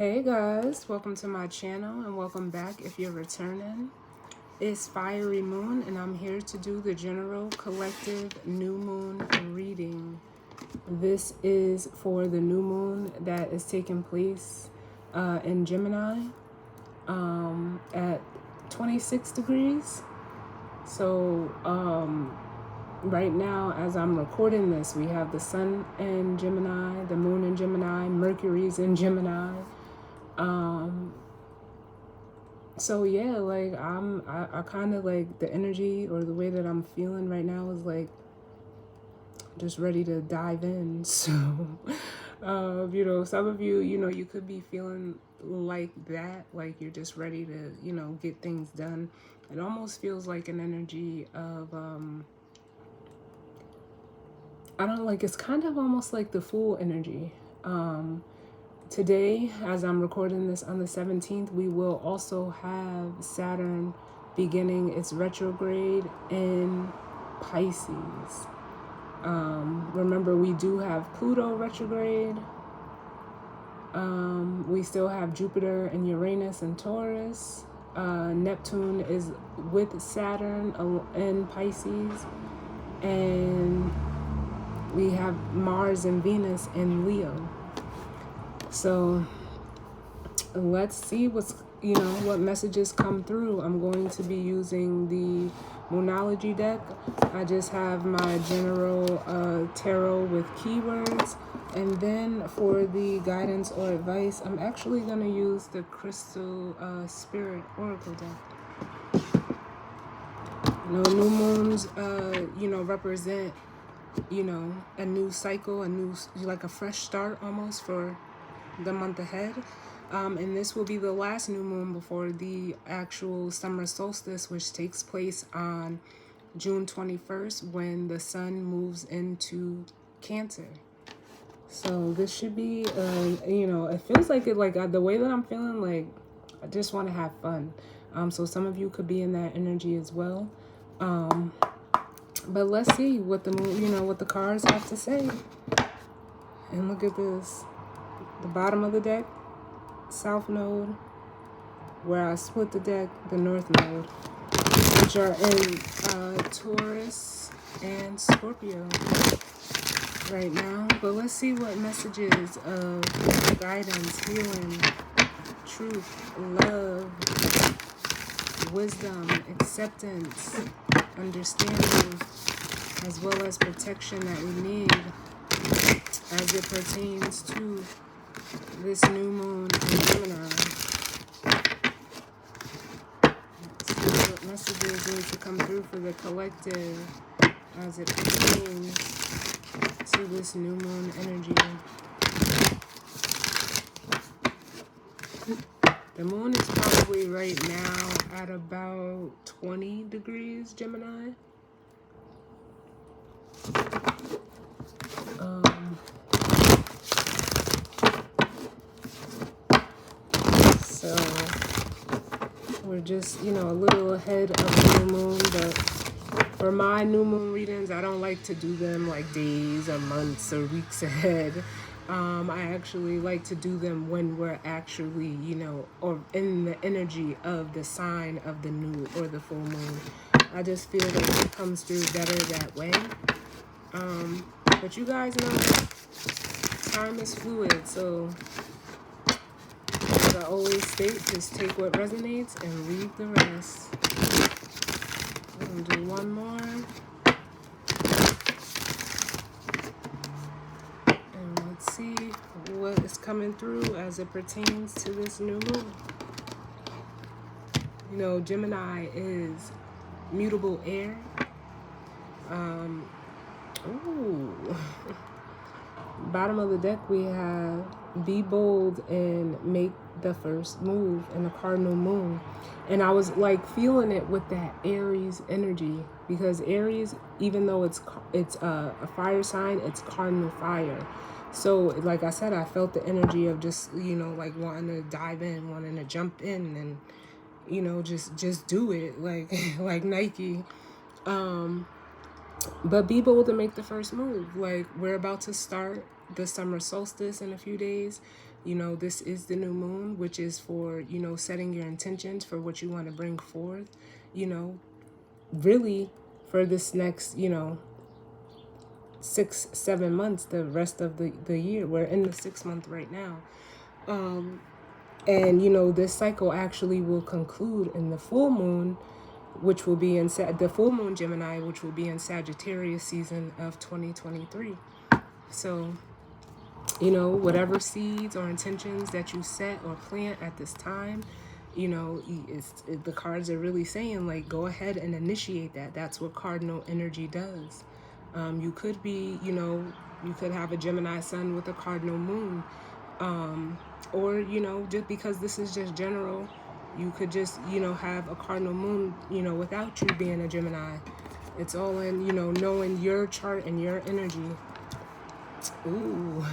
Hey guys, welcome to my channel and welcome back if you're returning. It's Fiery Moon and I'm here to do the general collective new moon reading. This is for the new moon that is taking place in Gemini at 26 degrees. So right now, as I'm recording this, we have the sun in Gemini, the moon in Gemini, Mercury's in Gemini. So yeah, like I kind of like the energy or the way that I'm feeling right now is like just ready to dive in. So, some of you, you could be feeling like that, like you're just ready to, get things done. It almost feels like an energy of, I don't know, like it's kind of almost like the Fool energy. Today, as I'm recording this on the 17th, we will also have Saturn beginning its retrograde in Pisces. Remember, we do have Pluto retrograde. We still have Jupiter and Uranus and Taurus. Neptune is with Saturn in Pisces. And we have Mars and Venus in Leo. So let's see what messages come through. I'm going to be using the Moonology deck. I just have my general tarot with keywords. And then for the guidance or advice, I'm actually going to use the Crystal Spirit Oracle deck. New moons, represent, a new cycle, like a fresh start almost for the month ahead. And this will be the last new moon before the actual summer solstice, which takes place on June 21st when the sun moves into Cancer. So this should be, it feels like the way that I'm feeling, like I just want to have fun. So some of you could be in that energy as well. But let's see what the moon, what the cards have to say. And look at this. The bottom of the deck, South Node, where I split the deck, the North Node, which are in Taurus and Scorpio right now. But let's see what messages of guidance, healing, truth, love, wisdom, acceptance, understanding, as well as protection that we need as it pertains to this new moon in Gemini. Let's see what messages need to come through for the collective as it pertains to this new moon energy. The moon is probably right now at about 20 degrees Gemini. So we're just, a little ahead of the new moon, but for my new moon readings, I don't like to do them like days or months or weeks ahead. I actually like to do them when we're actually, or in the energy of the sign of the new or the full moon. I just feel like it comes through better that way. But you guys know, time is fluid, so as I always state, just take what resonates and leave the rest. I'm gonna do one more. And let's see what is coming through as it pertains to this new moon. Gemini is mutable air. Bottom of the deck we have be bold and make the first move in the cardinal moon. And I was like feeling it with that Aries energy, because Aries, even though it's a fire sign, it's cardinal fire. So like I said, I felt the energy of just, like wanting to dive in, wanting to jump in and, just do it like Nike. But be bold and make the first move. Like, we're about to start the summer solstice in a few days. You know, this is the new moon, which is for, you know, setting your intentions for what you want to bring forth, you know, really for this next, you know, 6-7 months, the rest of the year. We're in the 6th month right now. And, you know, this cycle actually will conclude in the full moon, which will be in the full moon Gemini, which will be in Sagittarius season of 2023. So, you know, whatever seeds or intentions that you set or plant at this time, you know, the cards are really saying, like, go ahead and initiate that. That's what cardinal energy does. You could be, you know, you could have a Gemini sun with a cardinal moon. Or, you know, just because this is just general, you could just, you know, have a cardinal moon, you know, without you being a Gemini. It's all in, you know, knowing your chart and your energy. Ooh.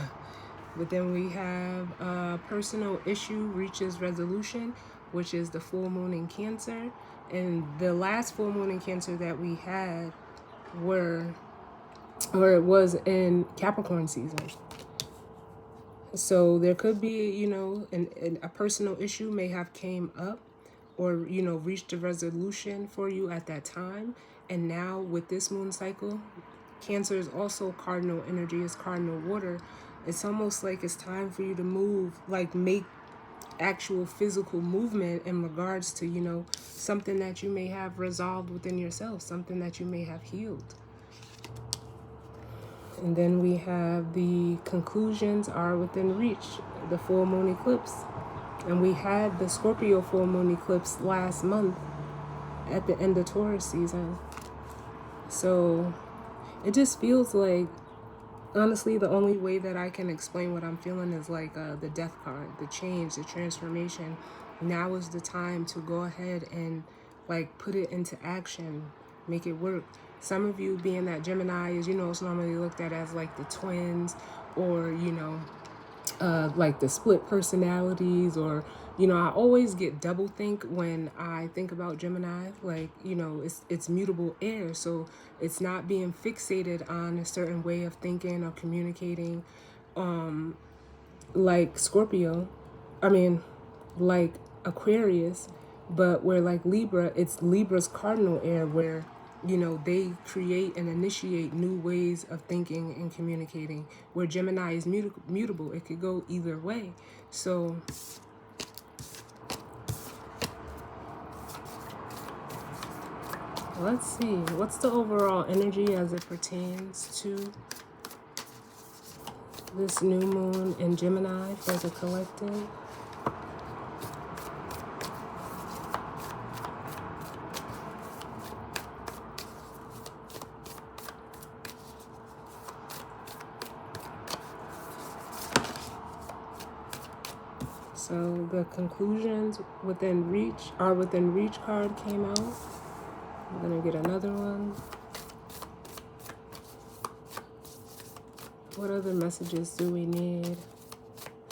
But then we have a personal issue reaches resolution, which is the full moon in Cancer. And the last full moon in Cancer that we had it was in Capricorn season. So there could be, you know, a personal issue may have came up or, you know, reached a resolution for you at that time. And now with this moon cycle, Cancer is also cardinal energy, is cardinal water. It's almost like it's time for you to move, like make actual physical movement in regards to, you know, something that you may have resolved within yourself, something that you may have healed. And then we have the conclusions are within reach, the full moon eclipse. And we had the Scorpio full moon eclipse last month at the end of Taurus season. So it just feels like, honestly, the only way that I can explain what I'm feeling is like the death card, the change, the transformation. Now is the time to go ahead and like put it into action, make it work. Some of you being that Gemini is, you know, it's normally looked at as like the twins or, you know, like the split personalities, or, you know, I always get double think when I think about Gemini, like, you know, it's mutable air. So it's not being fixated on a certain way of thinking or communicating, like Scorpio, like Aquarius, but where like Libra, it's Libra's cardinal air, where, you know, they create and initiate new ways of thinking and communicating, where Gemini is mutable. It could go either way. So let's see, what's the overall energy as it pertains to this new moon in Gemini for the collective? So the conclusions within reach, our within reach card came out. I'm gonna get another one. What other messages do we need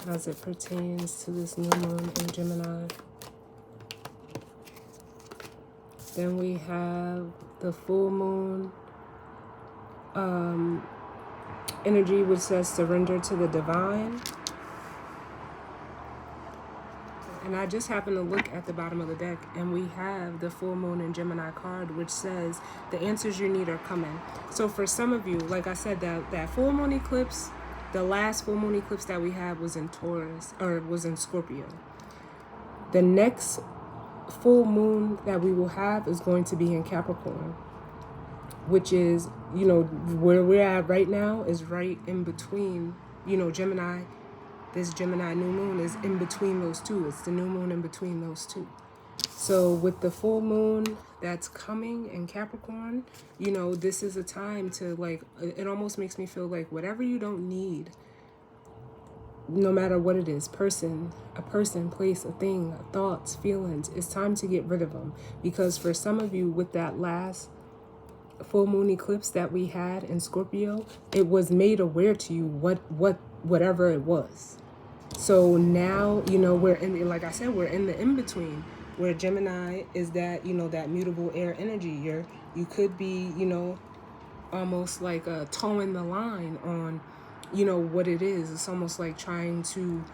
as it pertains to this new moon in Gemini? Then we have the full moon energy, which says surrender to the divine. And I just happened to look at the bottom of the deck, and we have the full moon in Gemini card, which says the answers you need are coming. So for some of you, like I said, that full moon eclipse, the last full moon eclipse that we had was in Taurus, or was in Scorpio. The next full moon that we will have is going to be in Capricorn, which is, you know, where we're at right now is right in between, you know, Gemini. This Gemini new moon is in between those two. It's the new moon in between those two. So with the full moon that's coming in Capricorn, you know, this is a time to, like, it almost makes me feel like whatever you don't need, no matter what it is, a person, place, a thing, thoughts, feelings, it's time to get rid of them. Because for some of you, with that last full moon eclipse that we had in Scorpio, it was made aware to you whatever it was. So now, you know, we're in, like I said, we're in the in-between, where Gemini is that, you know, that mutable air energy. You could be, you know, almost like towing the line on, you know, what it is. It's almost like trying to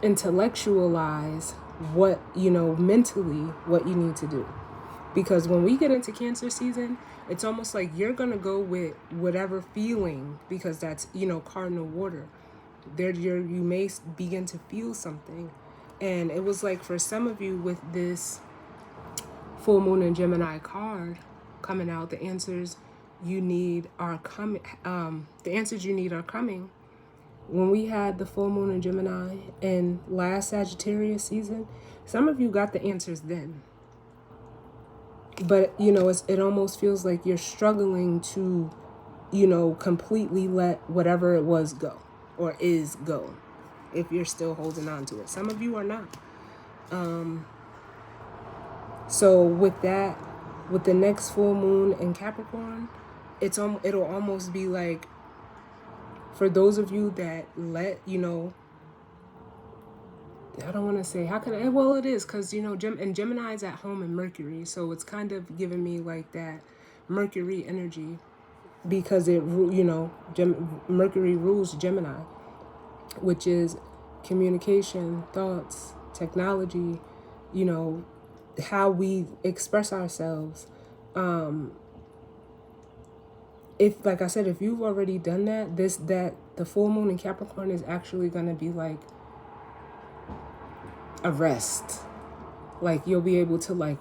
intellectualize what, mentally what you need to do. Because when we get into Cancer season, it's almost like you're going to go with whatever feeling, because that's, cardinal water. You may begin to feel something. And it was like for some of you with this full moon and Gemini card coming out, the answers you need are coming. When we had the full moon in Gemini in last Sagittarius season, some of you got the answers then. But, it almost feels like you're struggling to, completely let whatever it was go or is go, if you're still holding on to it. Some of you are not. So with that, with the next full moon in Capricorn, it'll almost be like, for those of you that let, I don't want to say, well, it is, because, and Gemini is at home in Mercury, so it's kind of giving me like that Mercury energy, because Mercury rules Gemini, which is communication, thoughts, technology, how we express ourselves. If, like I said, if you've already done that, the full moon in Capricorn is actually going to be like a rest. Like you'll be able to like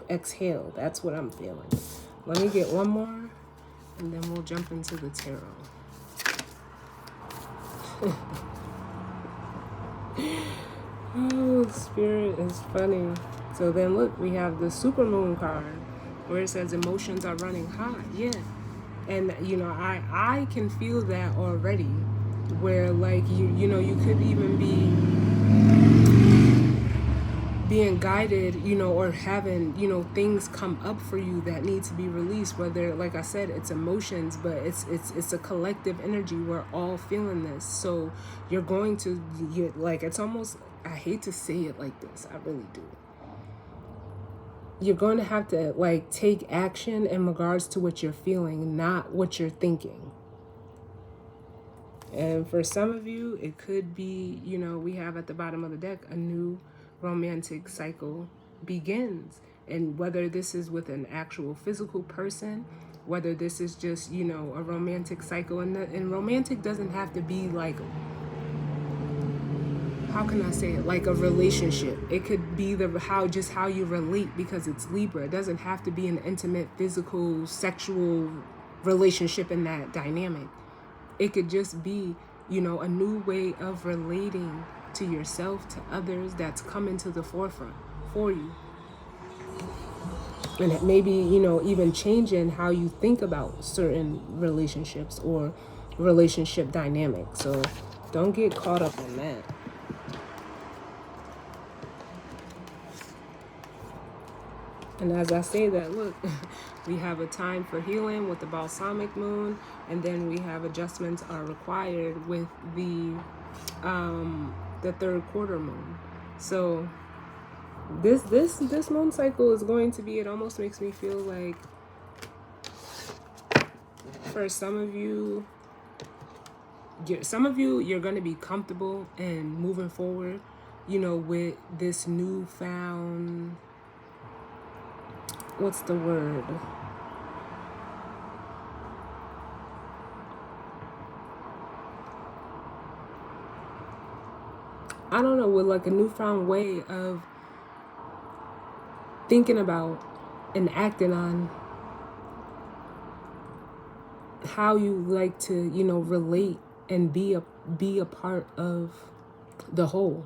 exhale. That's what I'm feeling. Let me get one more and then we'll jump into the tarot. Oh, Spirit is funny. So then look, we have the supermoon card where it says emotions are running high. Yeah. And, I can feel that already, where like, you could even be being guided, or having, things come up for you that need to be released, whether, like I said, it's emotions, but it's a collective energy. We're all feeling this. So you're going to, it's almost, I hate to say it like this, I really do. You're going to have to like take action in regards to what you're feeling, not what you're thinking. And for some of you, it could be, we have at the bottom of the deck, a new romantic cycle begins. And whether this is with an actual physical person, whether this is just, a romantic cycle. And romantic doesn't have to be like, how can I say it? Like a relationship. It could be how you relate, because it's Libra. It doesn't have to be an intimate, physical, sexual relationship in that dynamic. It could just be, a new way of relating to yourself, to others, that's coming to the forefront for you. And it may be, even changing how you think about certain relationships or relationship dynamics. So don't get caught up in that. And as I say that, look, we have a time for healing with the balsamic moon, and then we have adjustments are required with the third quarter moon. So this moon cycle is going to be, it almost makes me feel like, for some of you, you're going to be comfortable and moving forward, with this newfound, what's the word? I don't know, with like a newfound way of thinking about and acting on how you like to, relate and be a part of the whole.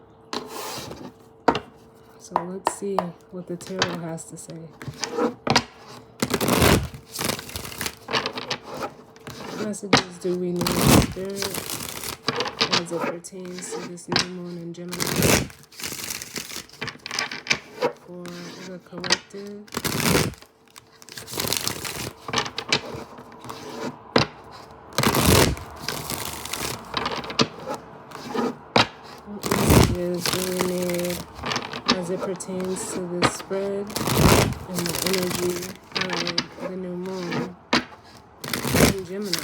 So let's see what the tarot has to say. What messages do we need, Spirit, as it pertains to this new moon in Gemini for the collective? What messages do we need as it pertains to this spread and the energy of the new moon in Gemini?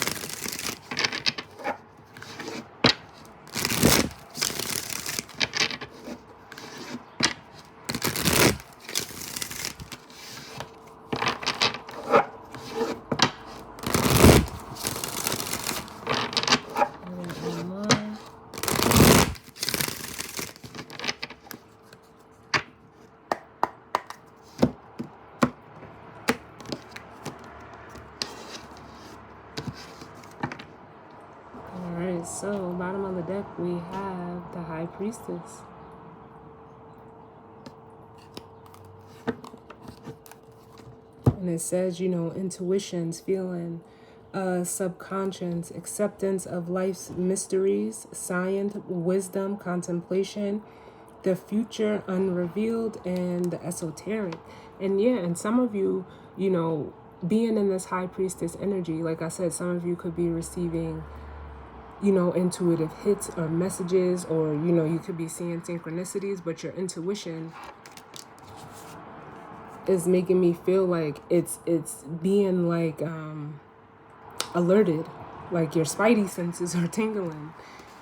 have the High Priestess. And it says, you know, intuitions, feeling, subconscious, acceptance of life's mysteries, science, wisdom, contemplation, the future unrevealed, and the esoteric. And yeah, and some of you, you know, being in this High Priestess energy, like I said, some of you could be receiving, you know, intuitive hits or messages, or, you know, you could be seeing synchronicities, but your intuition is making me feel like it's being like alerted, like your spidey senses are tingling.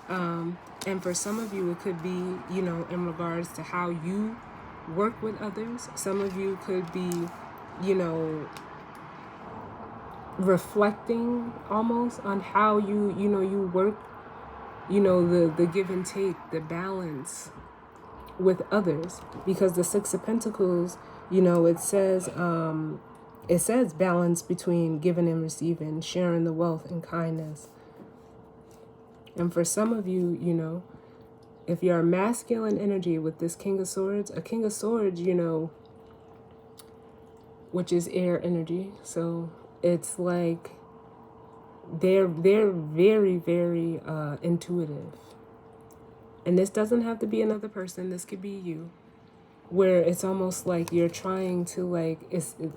And for some of you, it could be, you know, in regards to how you work with others. Some of you could be, you know, reflecting almost on how you know, you work, you know, the give and take, the balance with others. Because the Six of Pentacles, you know, it says balance between giving and receiving, sharing the wealth and kindness. And for some of you, you know, if you're a masculine energy with this King of Swords, a King of Swords, you know, which is air energy. So it's like they're very, very intuitive. And this doesn't have to be another person. This could be you. Where it's almost like you're trying to, like,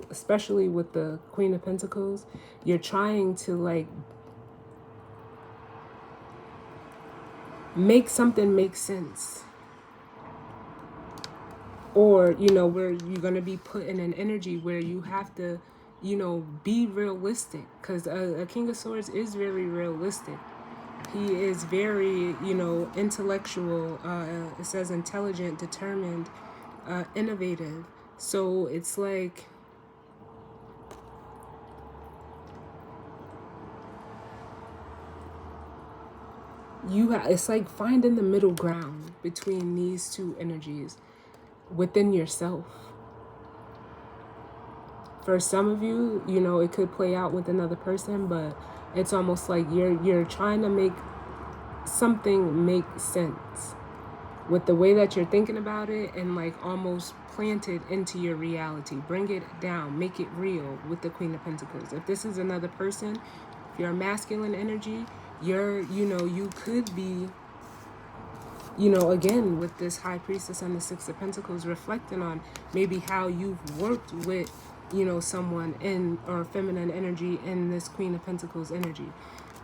especially with the Queen of Pentacles, you're trying to, like, make something make sense. Or, you know, where you're going to be put in an energy where you have to, you know, be realistic. Because a King of Swords is very realistic. He is very, you know, intellectual. It says intelligent, determined, innovative. So it's like, it's like finding the middle ground between these two energies within yourself. For some of you, you know, it could play out with another person, but it's almost like you're trying to make something make sense with the way that you're thinking about it, and like almost plant it into your reality. Bring it down, make it real with the Queen of Pentacles. If this is another person, if you're a masculine energy, you know, you could be, you know, again, with this High Priestess and the Six of Pentacles, reflecting on maybe how you've worked with, you know, someone in, or feminine energy in this Queen of Pentacles energy.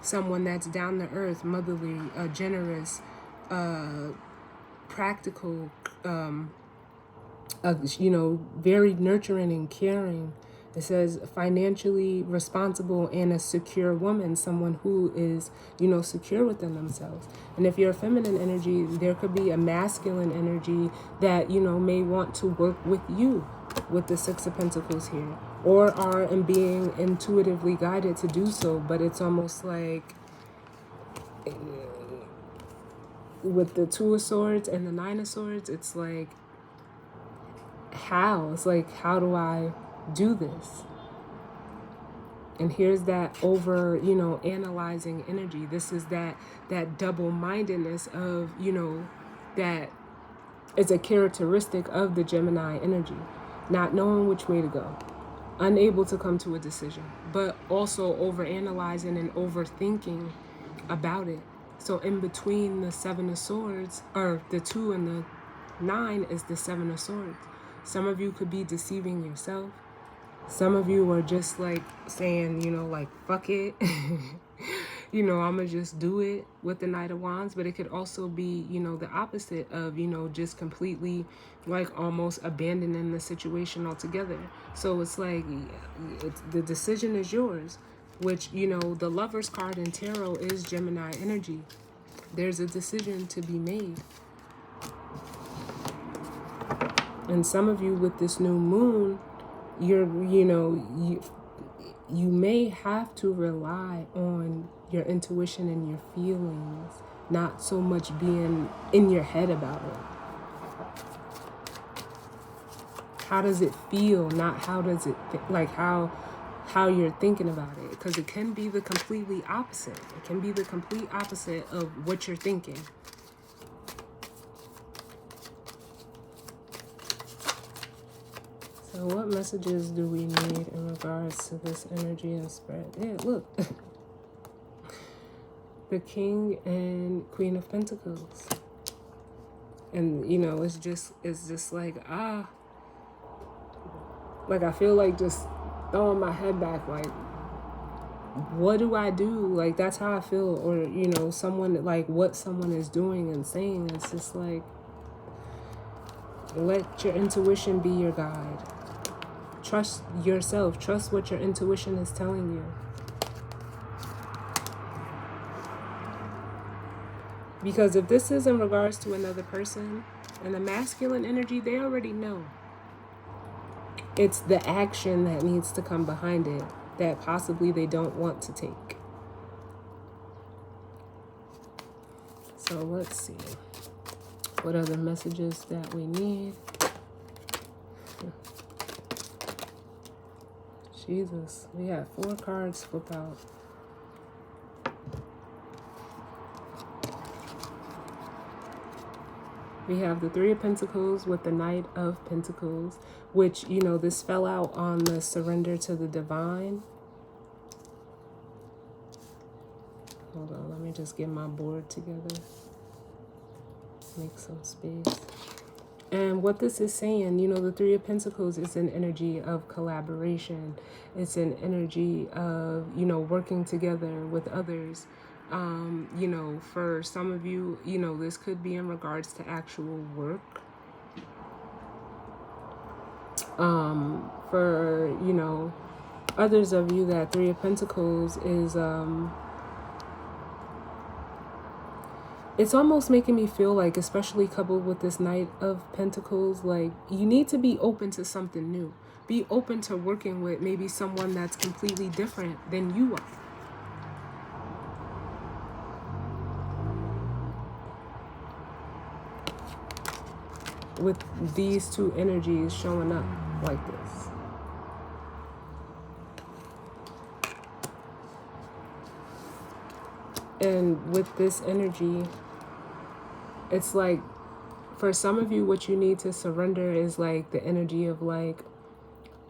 Someone that's down to earth, motherly, generous, practical, you know, very nurturing and caring. It says financially responsible and a secure woman, someone who is, you know, secure within themselves. And if you're a feminine energy, there could be a masculine energy that, you know, may want to work with you with the Six of Pentacles here, or are being intuitively guided to do so. But it's almost like with the Two of Swords and the Nine of Swords, it's like, it's like, how do I do this? And here's that over, you know, analyzing energy. This is that double-mindedness of, you know, that is a characteristic of the Gemini energy. Not knowing which way to go, unable to come to a decision, but also over analyzing and overthinking about it. So in between the Seven of Swords, or the 2 and the 9, is the Seven of Swords. Some of you could be deceiving yourself. Some of you are just like saying, you know, like, fuck it. You know, I'm going to just do it with the Knight of Wands. But it could also be, you know, the opposite of, you know, just completely like almost abandoning the situation altogether. So it's like, the decision is yours, which, you know, the Lover's card in Tarot is Gemini energy. There's a decision to be made. And some of you with this new moon, you may have to rely on your intuition and your feelings, not so much being in your head about it. How does it feel? Not how does it like how you're thinking about it, because it can be the completely opposite. It can be the complete opposite of what you're thinking. So what messages do we need in regards to this energy and spread? Yeah, look. The King and Queen of Pentacles. And, you know, it's just like, like I feel like just throwing my head back, like, what do I do? Like, that's how I feel. Or, you know, someone, like, what someone is doing and saying. It's just like, let your intuition be your guide. Trust yourself. Trust what your intuition is telling you. Because if this is in regards to another person and the masculine energy, they already know. It's the action that needs to come behind it that possibly they don't want to take. So let's see. What other messages that we need? Jesus, we have 4 cards flip out. We have the 3 of Pentacles with the Knight of Pentacles, which, you know, this fell out on the surrender to the divine. Hold on, let me just get my board together. Make some space. And what this is saying, you know, the 3 of Pentacles is an energy of collaboration. It's an energy of, you know, working together with others. You know, for some of you, you know, this could be in regards to actual work. For, you know, others of you, that 3 of Pentacles is, it's almost making me feel like, especially coupled with this Knight of Pentacles, like you need to be open to something new. Be open to working with maybe someone that's completely different than you are. With these 2 energies showing up like this. And with this energy, it's like, for some of you, what you need to surrender is like the energy of like,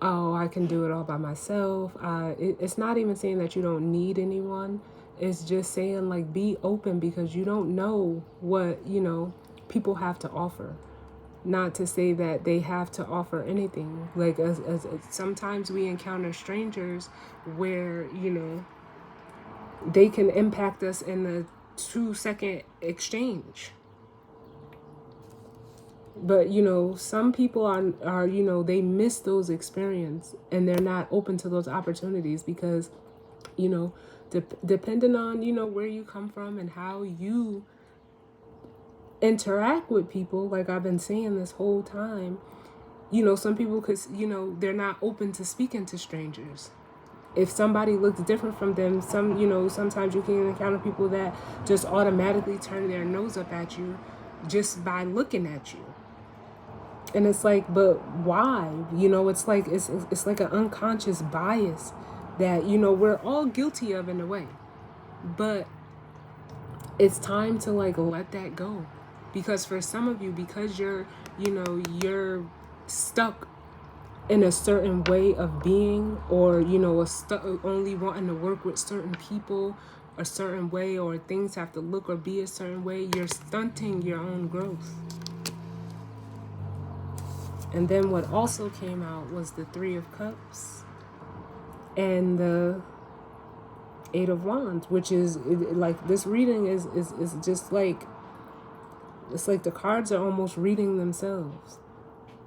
oh, I can do it all by myself. It's not even saying that you don't need anyone. It's just saying like, be open, because you don't know what, you know, people have to offer. Not to say that they have to offer anything. Like, as sometimes we encounter strangers where, you know, they can impact us in a 2-second exchange. But, you know, some people are, you know, they miss those experiences and they're not open to those opportunities because, you know, depending on, you know, where you come from and how you interact with people, like I've been saying this whole time, you know, some people could, you know, they're not open to speaking to strangers. If somebody looks different from them, you know, sometimes you can encounter people that just automatically turn their nose up at you just by looking at you. And it's like, but why? You know, it's like, it's like an unconscious bias that, you know, we're all guilty of in a way. But it's time to like let that go. Because for some of you, because you're, you know, you're stuck in a certain way of being, or, you know, only wanting to work with certain people a certain way, or things have to look or be a certain way, you're stunting your own growth. And then what also came out was the 3 of Cups and the 8 of Wands, which is like, this reading is just like, it's like the cards are almost reading themselves,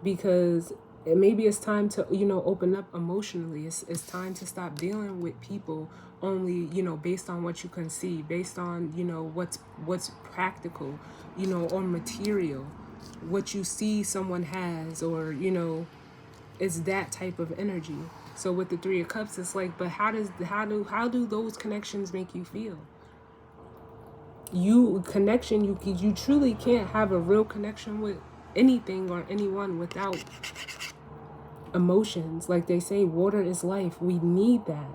because maybe it's time to, you know, open up emotionally. It's time to stop dealing with people only, you know, based on what you can see, based on, you know, what's practical, you know, or material, what you see someone has, or, you know, it's that type of energy. So with the 3 of Cups, it's like, but how do those connections make you feel? You truly can't have a real connection with anything or anyone without emotions. Like they say, water is life. We need that.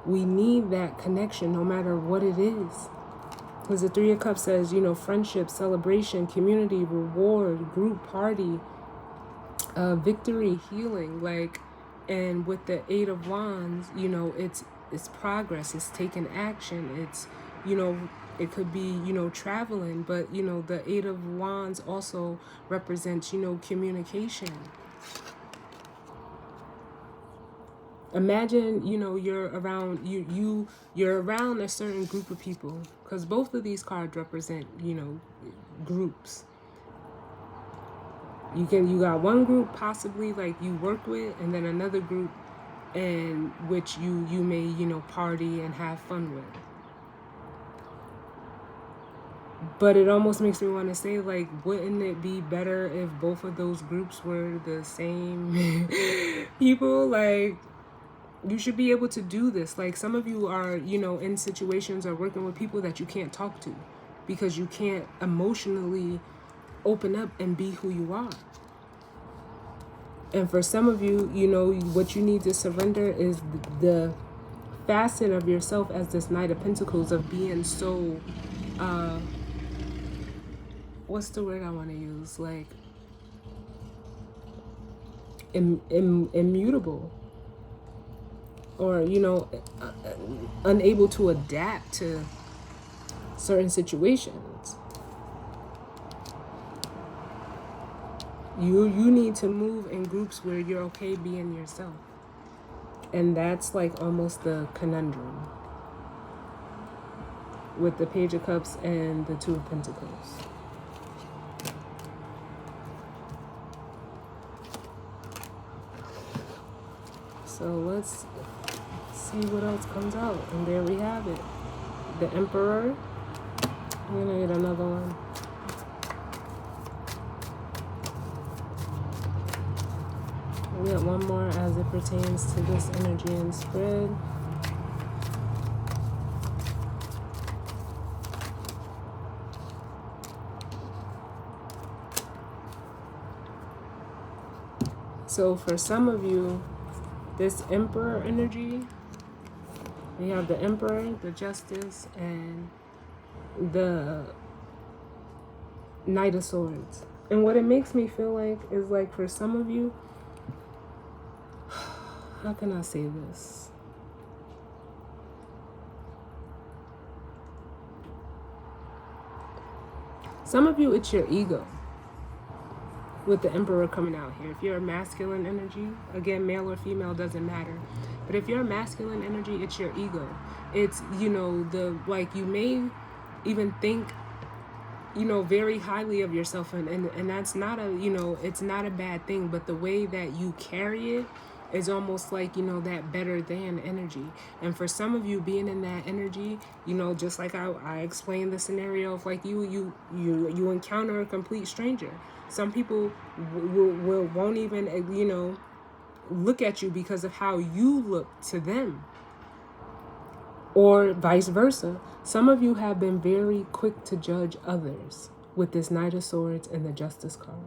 We need that connection no matter what it is. Because the 3 of Cups says, you know, friendship, celebration, community, reward, group party, victory, healing, like, and with the Eight of Wands, you know, it's progress, it's taking action, it's, you know, it could be, you know, traveling, but, you know, the Eight of Wands also represents, you know, communication. Imagine, you know, you're around you're around a certain group of people, because both of these cards represent, you know, groups. You got one group possibly like you work with, and then another group in which you may, you know, party and have fun with. But it almost makes me want to say, like, wouldn't it be better if both of those groups were the same people? Like, you should be able to do this. Like, some of you are, you know, in situations or working with people that you can't talk to because you can't emotionally open up and be who you are. And for some of you, you know, what you need to surrender is the facet of yourself as this Knight of Pentacles, of being so, what's the word I want to use? Like, immutable. Or, you know, unable to adapt to certain situations. You need to move in groups where you're okay being yourself. And that's like almost the conundrum with the Page of Cups and the Two of Pentacles. So let's see what else comes out. And there we have it. The Emperor. I'm gonna get another one. We got one more as it pertains to this energy and spread. So for some of you, this Emperor energy, we have the Emperor, the Justice, and the Knight of Swords. And what it makes me feel like is, like, for some of you, how can I say this? Some of you, it's your ego. With the Emperor coming out here. If you're a masculine energy, again, male or female, doesn't matter. But if you're a masculine energy, it's your ego. It's, you know, the, like, you may even think, you know, very highly of yourself. And that's not a, you know, it's not a bad thing. But the way that you carry it is almost like, you know, that better than energy. And for some of you, being in that energy, you know, just like I explained the scenario of, like, you encounter a complete stranger. Some people won't even, you know, look at you because of how you look to them. Or vice versa. Some of you have been very quick to judge others with this Knight of Swords and the Justice card.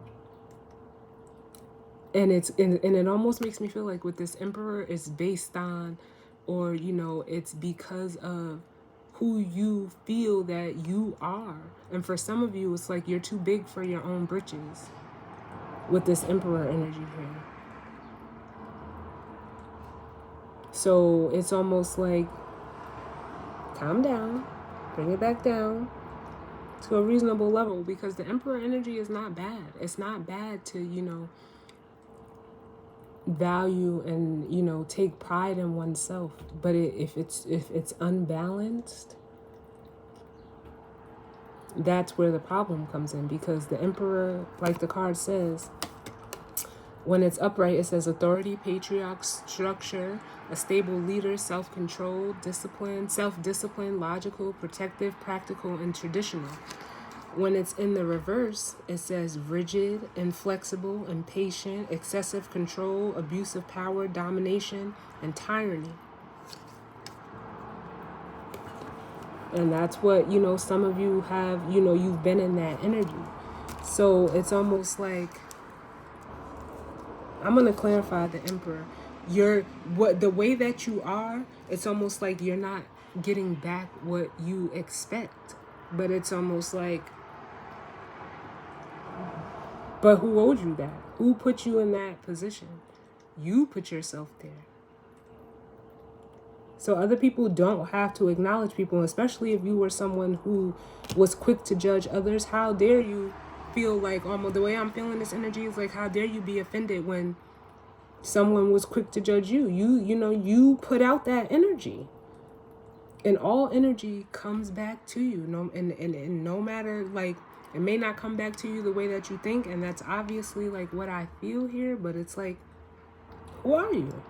And it almost makes me feel like with this Emperor, it's based on, or, you know, it's because of who you feel that you are. And for some of you, it's like you're too big for your own britches with this Emperor energy here. So it's almost like, calm down, bring it back down to a reasonable level, because the Emperor energy is not bad. It's not bad to, you know, value and, you know, take pride in oneself. But if it's unbalanced, that's where the problem comes in. Because the Emperor, like the card says, when it's upright, it says authority, patriarch, structure, a stable leader, self-control, discipline, self-discipline, logical, protective, practical, and traditional. When it's in the reverse, it says rigid, inflexible, impatient, excessive control, abuse of power, domination, and tyranny. And that's what, you know, some of you have, you know, you've been in that energy. So it's almost like, I'm going to clarify the Emperor. The way that you are, it's almost like you're not getting back what you expect. But it's almost like, But who owed you that? Who put you in that position? You put yourself there. So other people don't have to acknowledge people, especially if you were someone who was quick to judge others. How dare you feel like, almost the way I'm feeling this energy is like, how dare you be offended when someone was quick to judge you? You put out that energy. And all energy comes back to you. And no matter, like, it may not come back to you the way that you think, and that's obviously like what I feel here, but it's like, who are you?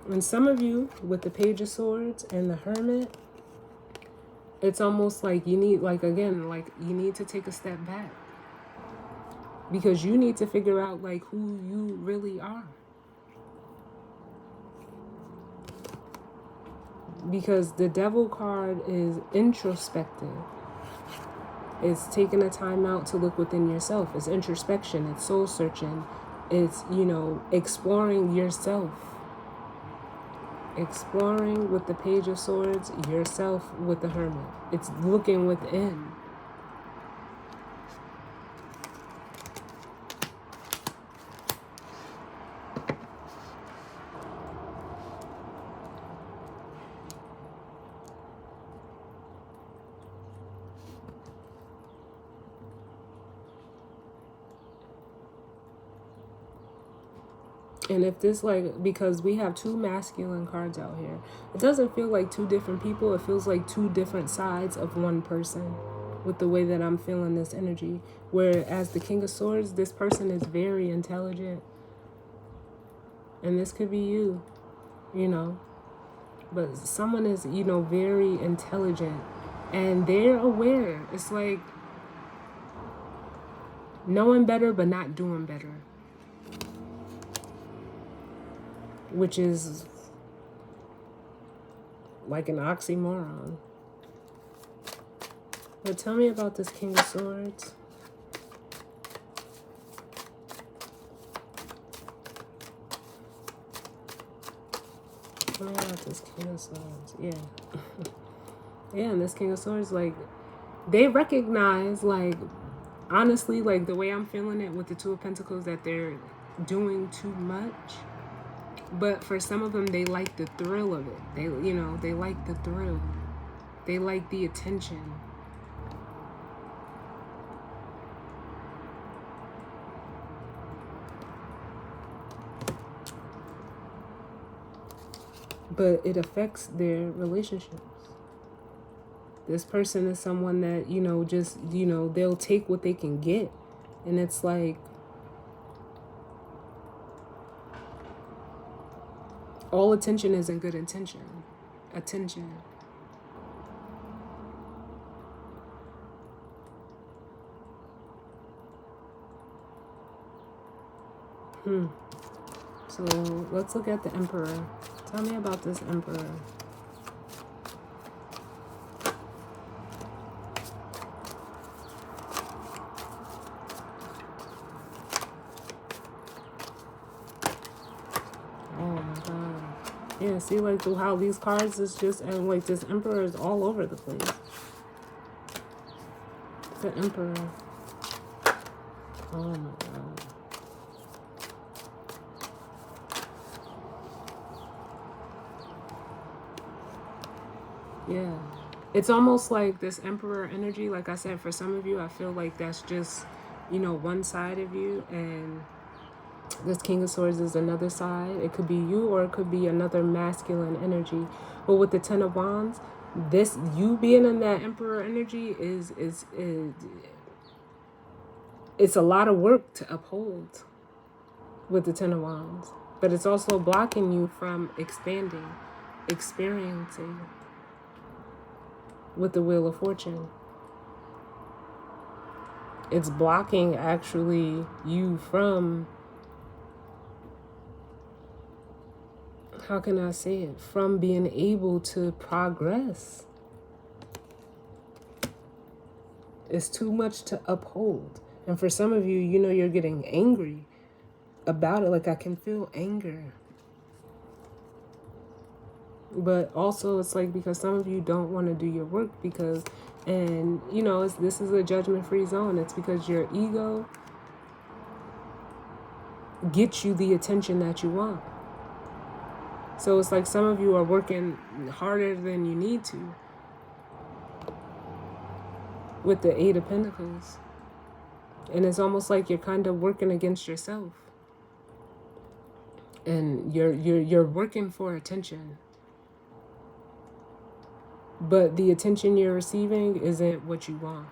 And some of you with the Page of Swords and the Hermit, it's almost like you need, like, again, like you need to take a step back, because you need to figure out like who you really are. Because the Devil card is introspective. It's taking a time out to look within yourself. It's introspection. It's soul searching. It's, exploring yourself. Exploring with the Page of Swords, yourself with the Hermit. It's looking within. And if this, like, because we have two masculine cards out here, it doesn't feel like two different people. It feels like two different sides of one person with the way that I'm feeling this energy. Whereas the King of Swords, this person is very intelligent. And this could be you, But someone is, very intelligent. And they're aware. It's like knowing better but not doing better. Which is like an oxymoron. But tell me about this King of Swords. Tell me about this King of Swords. Yeah. Yeah, and this King of Swords, like, they recognize, like, honestly, like, the way I'm feeling it with the Two of Pentacles, that they're doing too much. But for some of them, they like the thrill of it. They like the thrill. They like the attention. But it affects their relationships. This person is someone that, they'll take what they can get. And it's like, all attention isn't good attention. So let's look at the Emperor. Tell me about this Emperor. Yeah, see, like, how these cards is just, and like this Emperor is all over the place. The Emperor. Oh my God. Yeah. It's almost like this Emperor energy, like I said, for some of you, I feel like that's just, one side of you, and this King of Swords is another side. It could be you, or it could be another masculine energy. But with the Ten of Wands, this, you being in that Emperor energy is it's a lot of work to uphold with the Ten of Wands. But it's also blocking you from expanding, experiencing with the Wheel of Fortune. It's blocking, actually, you from, how can I say it, from being able to progress. It's too much to uphold. And for some of you, you're getting angry about it. Like, I can feel anger. But also, it's like, because some of you don't want to do your work, because And, this is a judgment-free zone. It's because your ego gets you the attention that you want. So it's like some of you are working harder than you need to with the Eight of Pentacles. And it's almost like you're kind of working against yourself. And you're working for attention. But the attention you're receiving isn't what you want.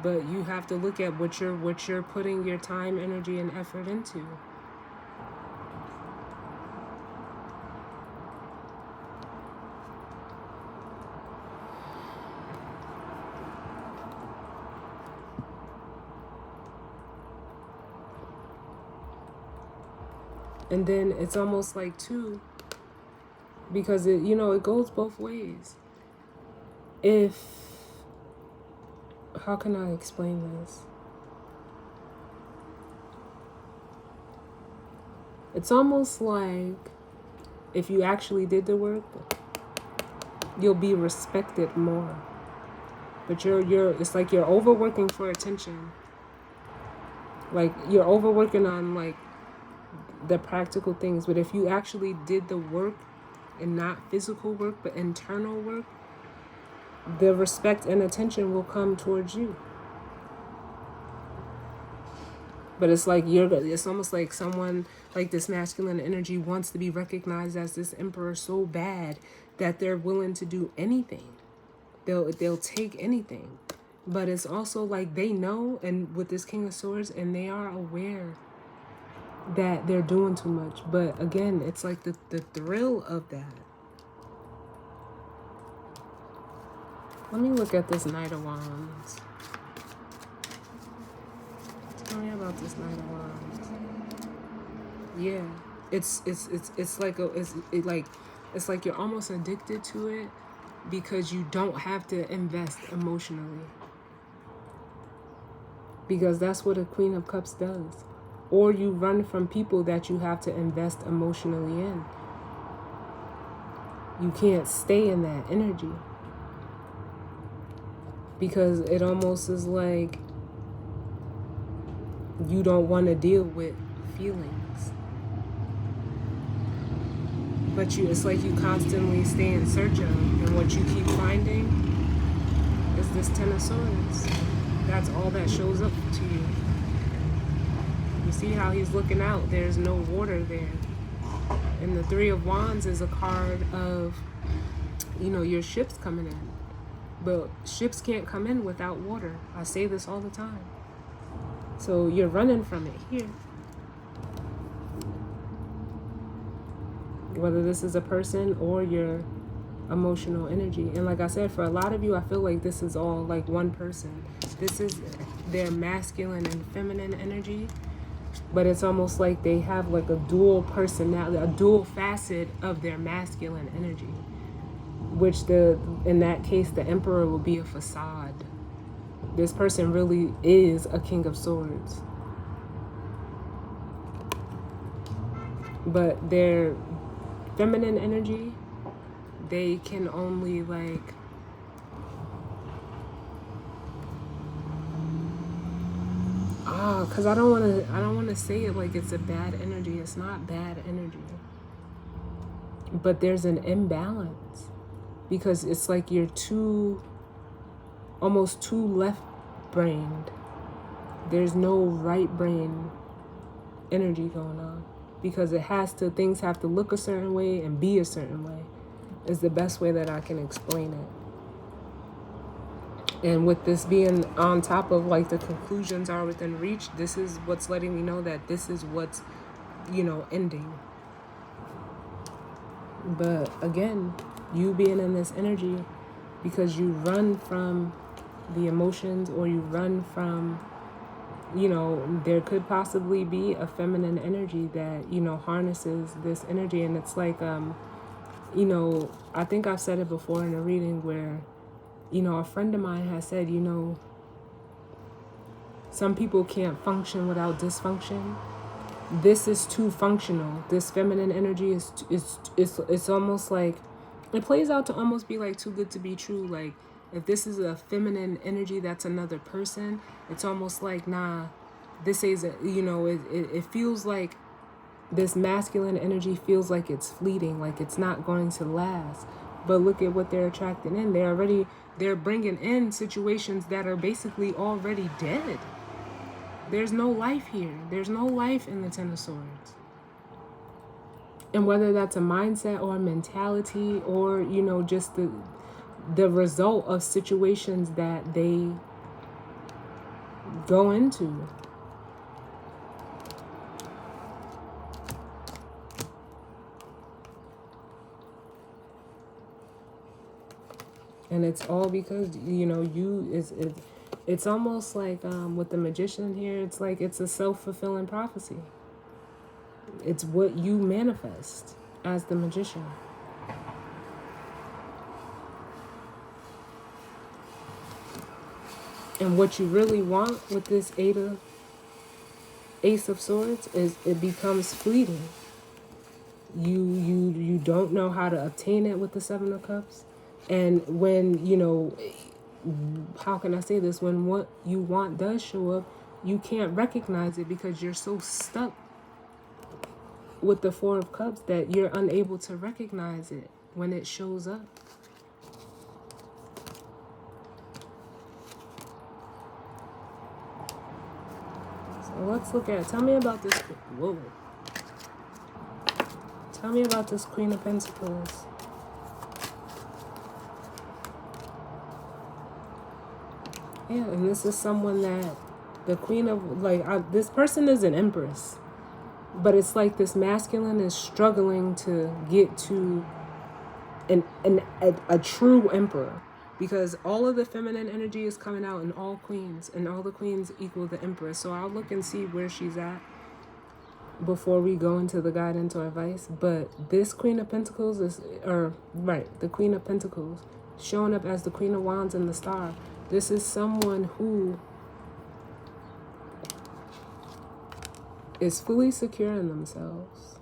But you have to look at what you're putting your time, energy, and effort into. And then it's almost like too, because it goes both ways. How can I explain this? It's almost like if you actually did the work, you'll be respected more. But it's like you're overworking for attention. Like you're overworking on like the practical things. But if you actually did the work, and not physical work, but internal work, the respect and attention will come towards you. But it's like it's almost like someone like this masculine energy wants to be recognized as this emperor so bad that they're willing to do anything. They'll take anything. But it's also like they know, and with this King of Swords, and they are aware that they're doing too much. But again, it's like the thrill of that. Let me look at this Knight of Wands. Tell me about this Knight of Wands. Yeah, it's like you're almost addicted to it because you don't have to invest emotionally. Because that's what a Queen of Cups does. Or you run from people that you have to invest emotionally in. You can't stay in that energy. Because it almost is like you don't want to deal with feelings. But it's like you constantly stay in search of. And what you keep finding is this Ten of Swords. That's all that shows up to you. You see how he's looking out. There's no water there. And the Three of Wands is a card of, your ships coming in. But ships can't come in without water. I say this all the time. So you're running from it here. Whether this is a person or your emotional energy. And like I said, for a lot of you, I feel like this is all like one person. This is their masculine and feminine energy. But it's almost like they have like a dual personality, a dual facet of their masculine energy. Which in that case, the Emperor will be a facade. This person really is a King of Swords. But their feminine energy, they can only like because I don't want to say it like it's a bad energy. It's not bad energy. But there's an imbalance. Because it's like you're almost too left-brained. There's no right brain energy going on. Because things have to look a certain way and be a certain way. Is the best way that I can explain it. And with this being on top of like the conclusions are within reach, this is what's letting me know that this is what's, ending. But again, you being in this energy because you run from the emotions, or you run from, there could possibly be a feminine energy that, harnesses this energy. And it's like, I think I've said it before in a reading where, a friend of mine has said, some people can't function without dysfunction. This is too functional. This feminine energy it's almost like, it plays out to almost be like too good to be true. Like If this is a feminine energy, that's another person. It's almost like, nah, this is, it feels like this masculine energy feels like it's fleeting, like it's not going to last. But look at what they're attracting in. They're bringing in situations that are basically already dead. There's no life here. There's no life in the Ten of Swords. And whether that's a mindset or a mentality or, just the result of situations that they go into. And it's all because, it's almost like with the Magician here, it's like it's a self-fulfilling prophecy. It's what you manifest as the Magician. And what you really want with this Ace of Swords is it becomes fleeting. You don't know how to obtain it with the Seven of Cups. And when, how can I say this? When what you want does show up, you can't recognize it because you're so stuck with the Four of Cups that you're unable to recognize it when it shows up. So let's look at it. Tell me about this. Whoa. Tell me about this Queen of Pentacles. Yeah, and this is someone that the Queen of, this person is an Empress. But it's like this masculine is struggling to get to a true emperor. Because all of the feminine energy is coming out in all queens. And all the queens equal the Empress. So I'll look and see where she's at before we go into the guidance or advice. But this Queen of Pentacles the Queen of Pentacles showing up as the Queen of Wands and the Star. This is someone who is fully secure in themselves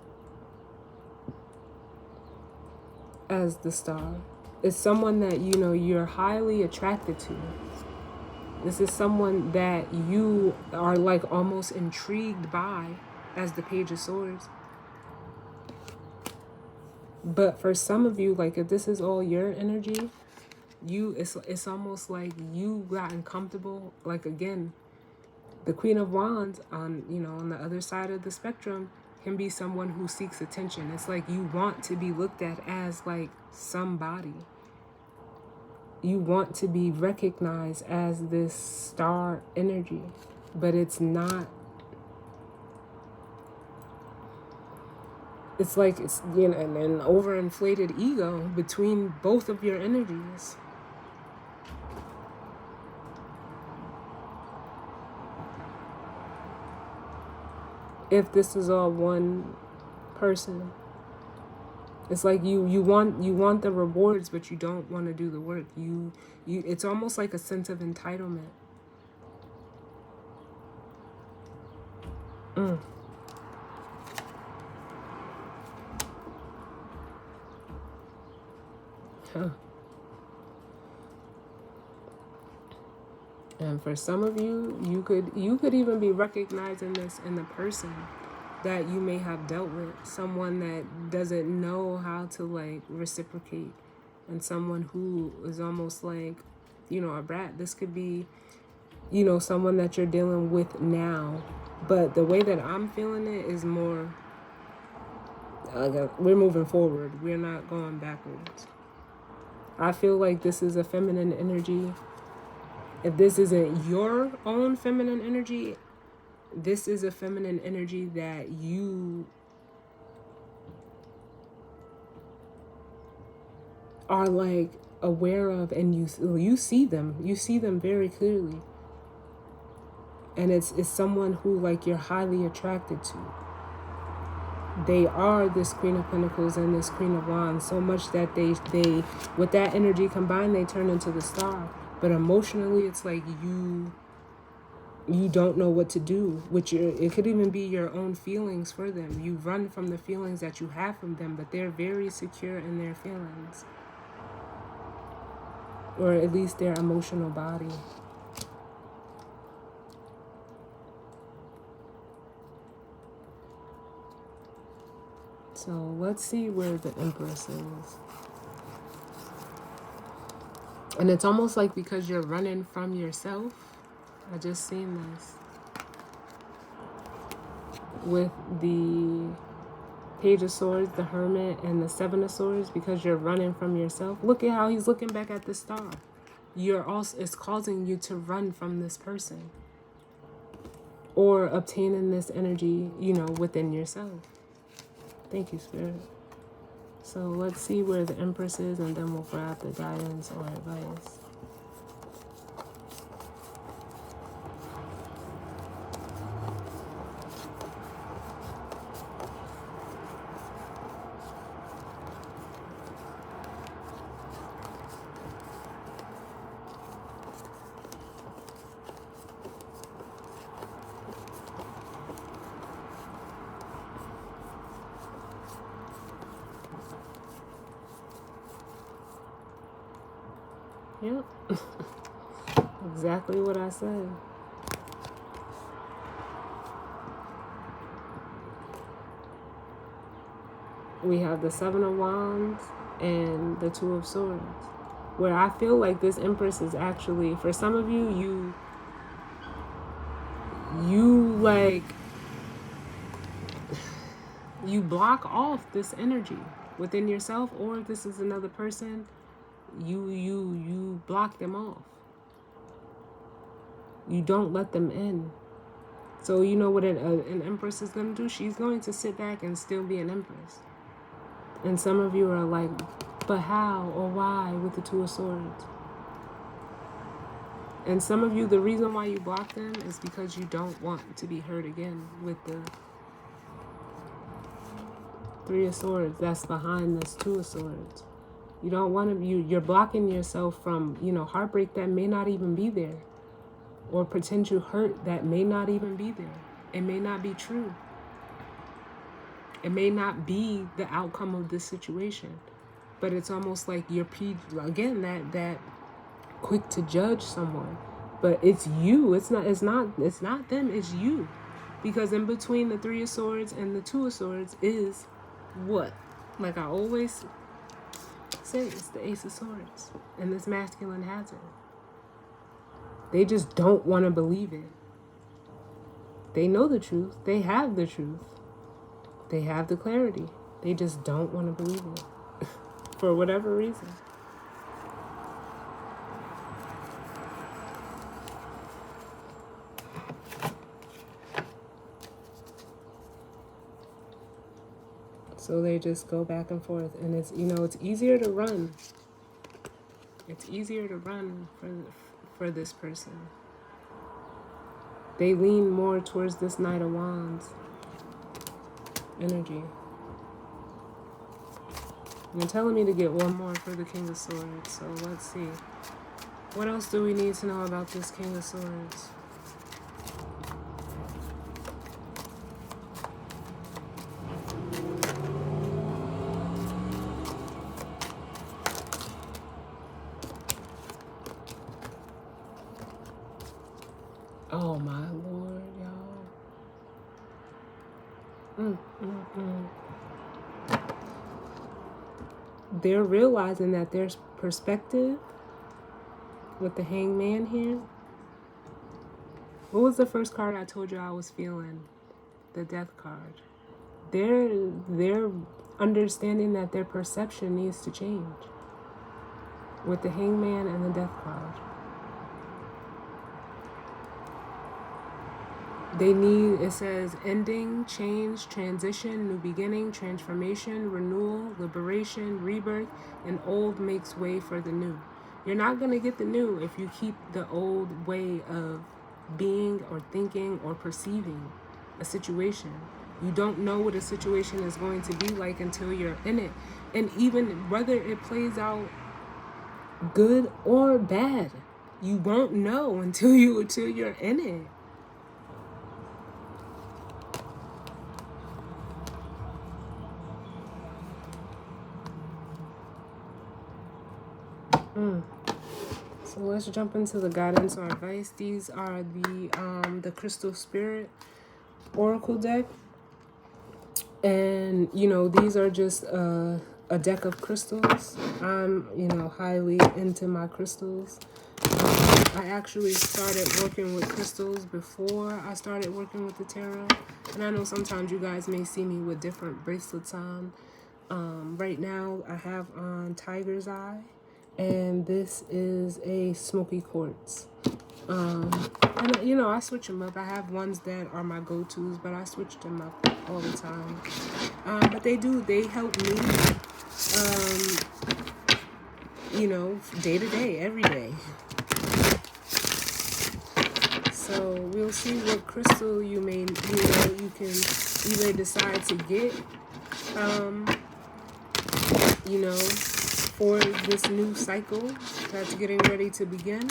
as the Star. It's someone that, you're highly attracted to. This is someone that you are like almost intrigued by as the Page of Swords. But for some of you, like if this is all your energy, it's almost like you gotten comfortable. Like again, the Queen of Wands on the other side of the spectrum can be someone who seeks attention. It's like you want to be looked at as like somebody. You want to be recognized as this star energy, but it's not. It's like it's an overinflated ego between both of your energies. If this is all one person, it's like you want the rewards, but you don't want to do the work. It's almost like a sense of entitlement. Huh. And for some of you, you could even be recognizing this in the person that you may have dealt with. Someone that doesn't know how to like reciprocate, and someone who is almost like, a brat. This could be, someone that you're dealing with now. But the way that I'm feeling it is more, we're moving forward. We're not going backwards. I feel like this is a feminine energy. If this isn't your own feminine energy, this is a feminine energy that you are like aware of, and you see them. You see them very clearly. And it's someone who like you're highly attracted to. They are this Queen of Pentacles and this Queen of Wands, so much that they with that energy combined, they turn into the Star. But emotionally, it's like you don't know what to do. It could even be your own feelings for them. You run from the feelings that you have from them, but they're very secure in their feelings. or at least their emotional body. So let's see where the Empress is. And it's almost like because you're running from yourself. I just seen this with the Page of Swords, the Hermit, and the Seven of Swords, because you're running from yourself. Look at how he's looking back at the star. It's causing you to run from this person, or obtaining this energy, within yourself. Thank you, Spirit. So let's see where the Empress is, and then we'll grab the guidance or advice. Yep. Exactly what I said. We have the Seven of Wands and the Two of Swords, where I feel like this Empress is actually, for some of you, you block off this energy within yourself, or if this is another person, you block them off. You don't let them in. So you know what an Empress is going to do? She's going to sit back and still be an Empress. And some of you are like, but how or why with the Two of Swords? And some of you, the reason why you block them is because you don't want to be hurt again with the Three of Swords. That's behind this Two of Swords. You don't want to, you're blocking yourself from, heartbreak that may not even be there, or potential hurt that may not even be there. It may not be true. It may not be the outcome of this situation, but it's almost like you're again that quick to judge someone, but it's you. It's not them. It's you, because in between the Three of Swords and the Two of Swords is what? Like I always say, it's the Ace of Swords, and this masculine has it. They just don't want to believe it. They know the truth. They have the truth. They have the clarity. They just don't want to believe it for whatever reason. So they just go back and forth, and it's it's easier to run. It's easier to run for this person. They lean more towards this Knight of Wands energy. You're telling me to get one more for the King of Swords, so let's see. What else do we need to know about this King of Swords? Oh my Lord, y'all. They're realizing that there's perspective with the Hangman here. What was the first card I told you I was feeling? The Death card. They're understanding that their perception needs to change with the Hangman and the Death card. They need, it says, ending, change, transition, new beginning, transformation, renewal, liberation, rebirth, and old makes way for the new. You're not going to get the new if you keep the old way of being or thinking or perceiving a situation. You don't know what a situation is going to be like until you're in it. And even whether it plays out good or bad, you won't know until you're in it. So let's jump into the guidance or advice. These are the Crystal Spirit Oracle deck. And, you know, these are just a deck of crystals. I'm, you know, highly into my crystals. I actually started working with crystals before I started working with the tarot. And I know sometimes you guys may see me with different bracelets on. Right now I have on Tiger's Eye. And this is a smoky quartz. And, you know, I switch them up. I have ones that are my go-tos, but I switch them up all the time. But they help me, you know, day to day, every day. So we'll see what crystal you may decide to get, you know, for this new cycle that's getting ready to begin,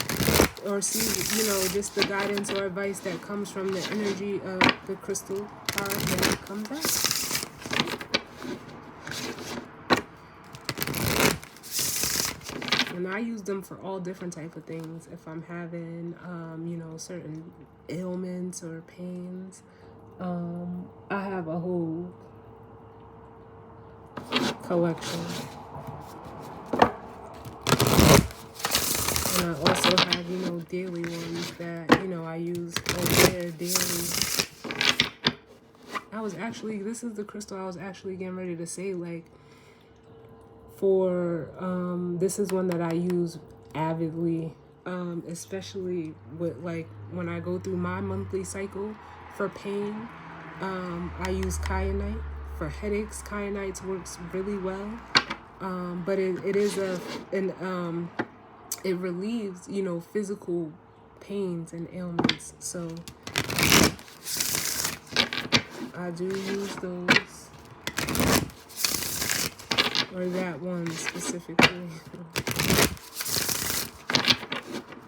or see, you know, just the guidance or advice that comes from the energy of the crystal card when it comes out. And I use them for all different type of things. If I'm having, you know, certain ailments or pains, I have a whole collection. And I also have, you know, daily ones that, you know, I use or wear daily. This is the crystal I was actually getting ready to say, like, for, this is one that I use avidly, especially with, like, when I go through my monthly cycle for pain. I use kyanite. For headaches, kyanite works really well. But it relieves, you know, physical pains and ailments. So I do use those, or that one specifically.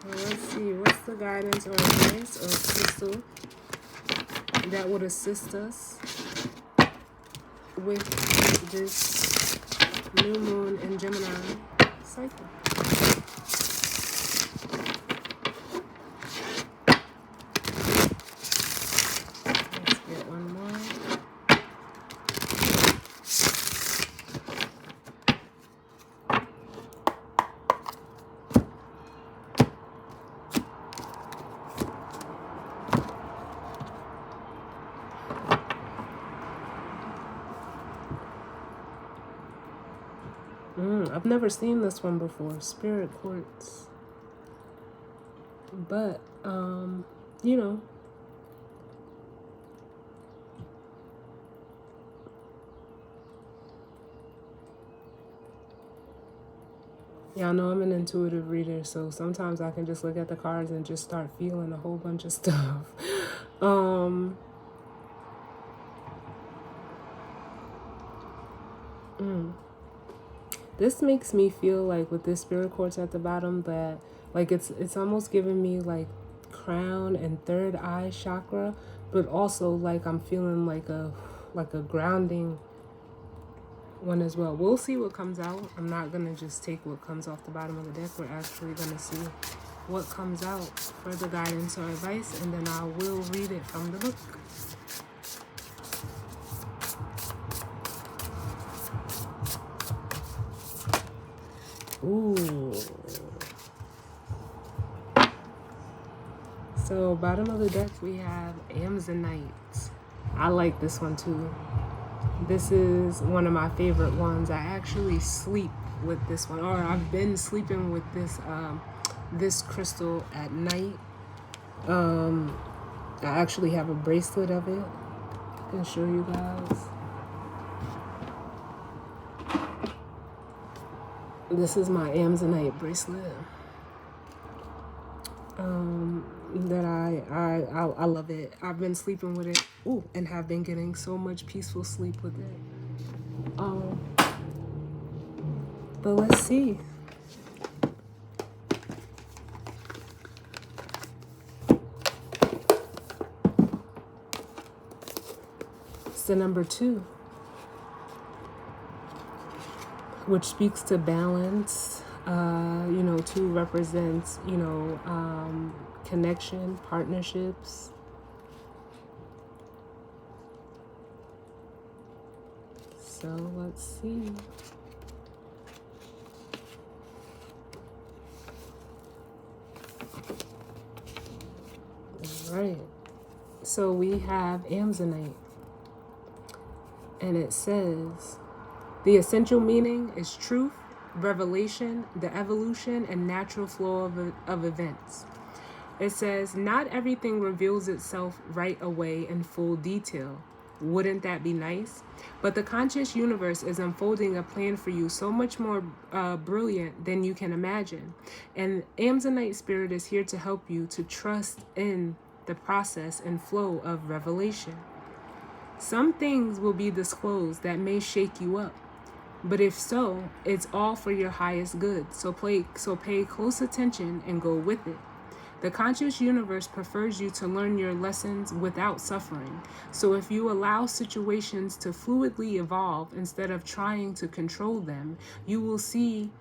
Well, let's see, what's the guidance or advice or crystal that would assist us with this new moon in Gemini cycle? Let's get one more. I've never seen this one before, Spirit Quartz. But, you know, y'all know I'm an intuitive reader, so sometimes I can just look at the cards and just start feeling a whole bunch of stuff. This makes me feel like with this Spirit Quartz at the bottom that, like, it's almost giving me like crown and third eye chakra, but also like I'm feeling like a grounding one as well. We'll see what comes out. I'm not gonna just take what comes off the bottom of the deck. We're actually gonna see what comes out for the guidance or advice, and then I will read it from the book. Ooh. So bottom of the deck we have Amazonite. I like this one too. This is one of my favorite ones. I actually sleep with this one, or I've been sleeping with this this crystal at night. I actually have a bracelet of it. I can show you guys. This is my Amazonite bracelet. That I love it. I've been sleeping with it. Ooh, and have been getting so much peaceful sleep with it. But let's see. It's the number 2, which speaks to balance, You know, 2 represents, you know, connection, partnerships. So let's see. All right. So we have Amazonite. And it says, the essential meaning is truth, revelation, the evolution, and natural flow of events. It says, not everything reveals itself right away in full detail. Wouldn't that be nice? But the conscious universe is unfolding a plan for you so much more brilliant than you can imagine. And Amazonite Spirit is here to help you to trust in the process and flow of revelation. Some things will be disclosed that may shake you up. But if so, it's all for your highest good. So pay close attention and go with it. The conscious universe prefers you to learn your lessons without suffering. So if you allow situations to fluidly evolve instead of trying to control them, you will see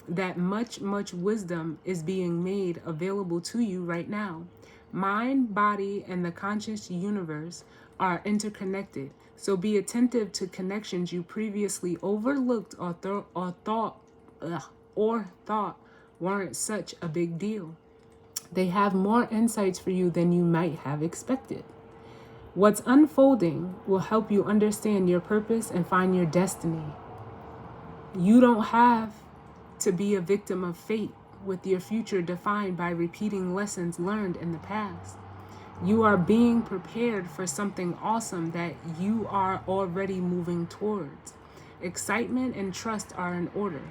that much wisdom is being made available to you right now. Mind, body, and the conscious universe are interconnected. So be attentive to connections you previously overlooked or thought weren't such a big deal. They have more insights for you than you might have expected. What's unfolding will help you understand your purpose and find your destiny. You don't have to be a victim of fate with your future defined by repeating lessons learned in the past. You are being prepared for something awesome that you are already moving towards. Excitement and trust are in order.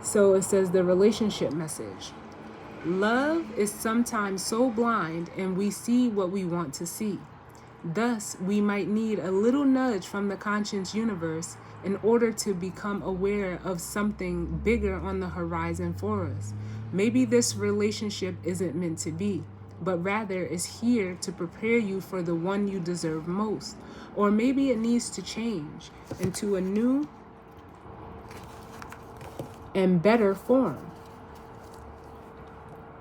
So it says the relationship message. Love is sometimes so blind and we see what we want to see. Thus, we might need a little nudge from the conscious universe in order to become aware of something bigger on the horizon for us. Maybe this relationship isn't meant to be, but rather is here to prepare you for the one you deserve most. Or maybe it needs to change into a new and better form.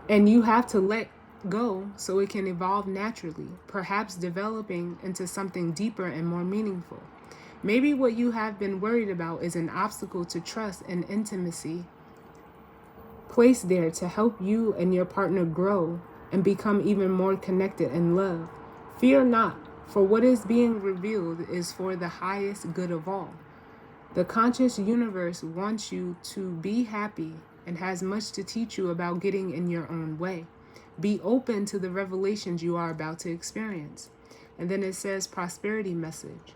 And you have to let go so it can evolve naturally, perhaps developing into something deeper and more meaningful. Maybe what you have been worried about is an obstacle to trust and intimacy placed there to help you and your partner grow and become even more connected in love. Fear not, for what is being revealed is for the highest good of all. The conscious universe wants you to be happy and has much to teach you about getting in your own way. Be open to the revelations you are about to experience. And then it says prosperity message.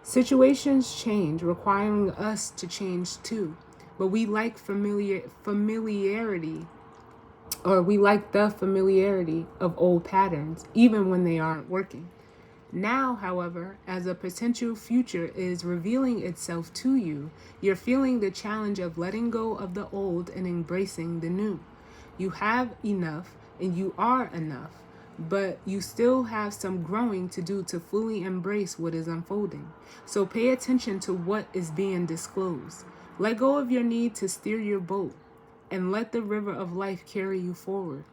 Situations change, requiring us to change too. But we like familiarity, or we like the familiarity of old patterns, even when they aren't working. Now, however, as a potential future is revealing itself to you, you're feeling the challenge of letting go of the old and embracing the new. You have enough and you are enough, but you still have some growing to do to fully embrace what is unfolding. So pay attention to what is being disclosed. Let go of your need to steer your boat and let the river of life carry you forward.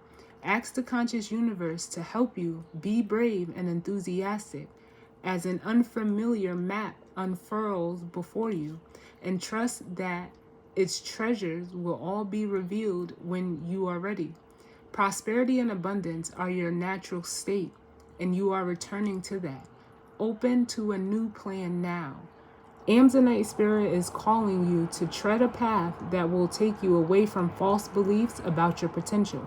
Ask the conscious universe to help you be brave and enthusiastic as an unfamiliar map unfurls before you, and trust that its treasures will all be revealed when you are ready. Prosperity and abundance are your natural state, and you are returning to that. Open to a new plan now. Amazonite Spirit is calling you to tread a path that will take you away from false beliefs about your potential.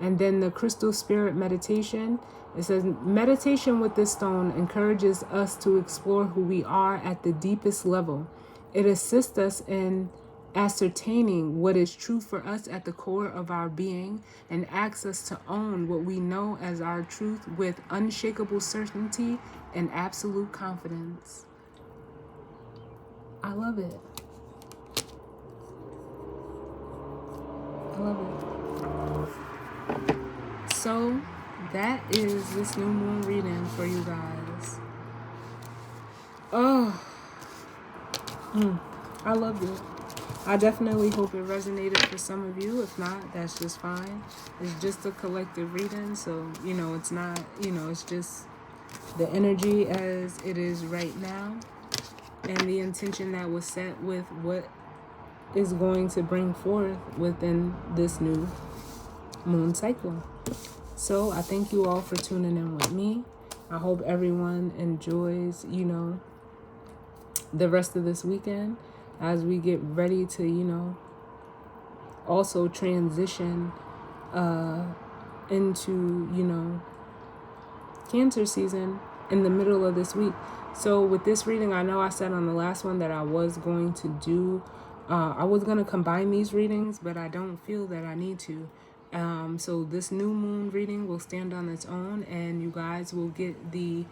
And then the crystal spirit meditation, it says, meditation with this stone encourages us to explore who we are at the deepest level. It assists us in ascertaining what is true for us at the core of our being and asks us to own what we know as our truth with unshakable certainty and absolute confidence. I love it. I love it. So that is this new moon reading for you guys. Oh, I love it. I definitely hope it resonated for some of you. If not, that's just fine. It's just a collective reading, so it's not, it's just the energy as it is right now, and the intention that was set with what is going to bring forth within this new moon cycle. So I thank you all for tuning in with me. I hope everyone enjoys, the rest of this weekend as we get ready to, also transition into, Cancer season in the middle of this week. So with this reading, I know I said on the last one that I was going to do, I was going to combine these readings, but I don't feel that I need to. So this new moon reading will stand on its own, and you guys will get the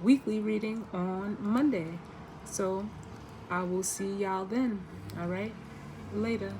weekly reading on Monday. So I will see y'all then. All right, later.